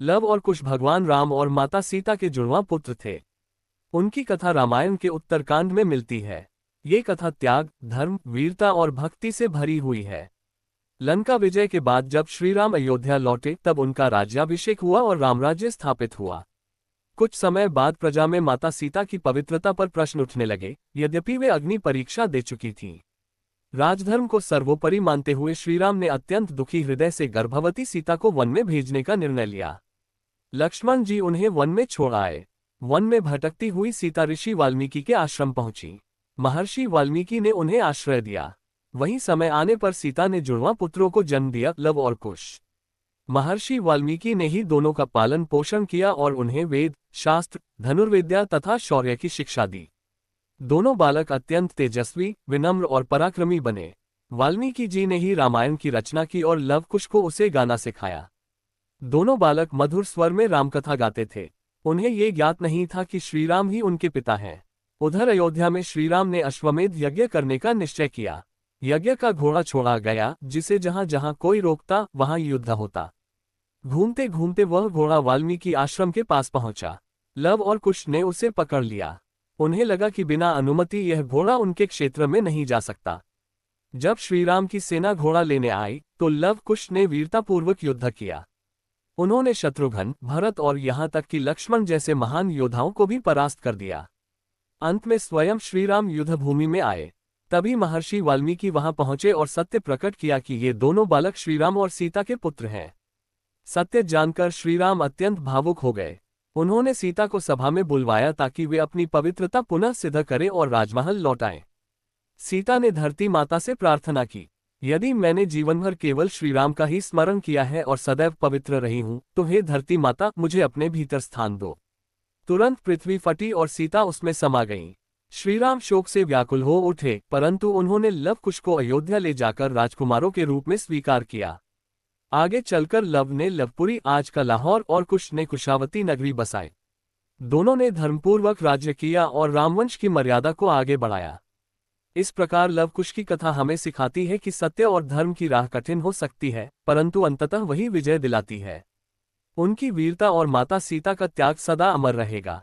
Love और कुश भगवान राम और माता सीता के जुड़वां पुत्र थे। उनकी कथा रामायण के उत्तरकांड में मिलती है। ये कथा त्याग, धर्म, वीरता और भक्ति से भरी हुई है। लंका विजय के बाद जब श्री राम अयोध्या लौटे तब उनका राज्याभिषेक हुआ और रामराज्य स्थापित हुआ। कुछ समय बाद प्रजा में माता सीता की पवित्रता पर प्रश्न उठने लगे, यद्यपि वे अग्नि परीक्षा दे चुकी थीं। राजधर्म को सर्वोपरि मानते हुए श्रीराम ने अत्यंत दुखी हृदय से गर्भवती सीता को वन में भेजने का निर्णय लिया। लक्ष्मण जी उन्हें वन में छोड़ आए। वन में भटकती हुई सीता ऋषि वाल्मीकि के आश्रम पहुंची। महर्षि वाल्मीकि ने उन्हें आश्रय दिया। वहीं समय आने पर सीता ने जुड़वां पुत्रों को जन्म दिया, लव और कुश। महर्षि वाल्मीकि ने ही दोनों का पालन पोषण किया और उन्हें वेद, शास्त्र, धनुर्विद्या तथा शौर्य की शिक्षा दी। दोनों बालक अत्यंत तेजस्वी, विनम्र और पराक्रमी बने। वाल्मीकि जी ने ही रामायण की रचना की और लव कुश को उसे गाना सिखाया। दोनों बालक मधुर स्वर में रामकथा गाते थे। उन्हें ये ज्ञात नहीं था कि श्रीराम ही उनके पिता हैं। उधर अयोध्या में श्रीराम ने अश्वमेध यज्ञ करने का निश्चय किया। यज्ञ का घोड़ा छोड़ा गया, जिसे जहां जहां कोई रोकता वहां युद्ध होता। घूमते घूमते वह घोड़ा वाल्मीकि आश्रम के पास पहुंचा। लव और कुश ने उसे पकड़ लिया। उन्हें लगा कि बिना अनुमति यह घोड़ा उनके क्षेत्र में नहीं जा सकता। जब श्रीराम की सेना घोड़ा लेने आई तो लव कुश ने वीरतापूर्वक युद्ध किया। उन्होंने शत्रुघ्न, भरत और यहां तक कि लक्ष्मण जैसे महान योद्धाओं को भी परास्त कर दिया। अंत में स्वयं श्रीराम युद्ध भूमि में आए। तभी महर्षि वाल्मीकि वहां पहुंचे और सत्य प्रकट किया कि ये दोनों बालक श्रीराम और सीता के पुत्र हैं। सत्य जानकर श्रीराम अत्यंत भावुक हो गए। उन्होंने सीता को सभा में बुलवाया ताकि वे अपनी पवित्रता पुनः सिद्ध करें और राजमहल लौटाएं। सीता ने धरती माता से प्रार्थना की, यदि मैंने जीवनभर केवल श्रीराम का ही स्मरण किया है और सदैव पवित्र रही हूं, तो हे धरती माता, मुझे अपने भीतर स्थान दो। तुरंत पृथ्वी फटी और सीता उसमें समा गईं। श्रीराम शोक से व्याकुल हो उठे, परंतु उन्होंने लव कुश को अयोध्या ले जाकर राजकुमारों के रूप में स्वीकार किया। आगे चलकर लव ने लवपुरी, आज का लाहौर, और कुश ने कुशावती नगरी बसाई। दोनों ने धर्मपूर्वक राज्य किया और रामवंश की मर्यादा को आगे बढ़ाया। इस प्रकार लव कुश की कथा हमें सिखाती है कि सत्य और धर्म की राह कठिन हो सकती है, परंतु अंततः वही विजय दिलाती है। उनकी वीरता और माता सीता का त्याग सदा अमर रहेगा।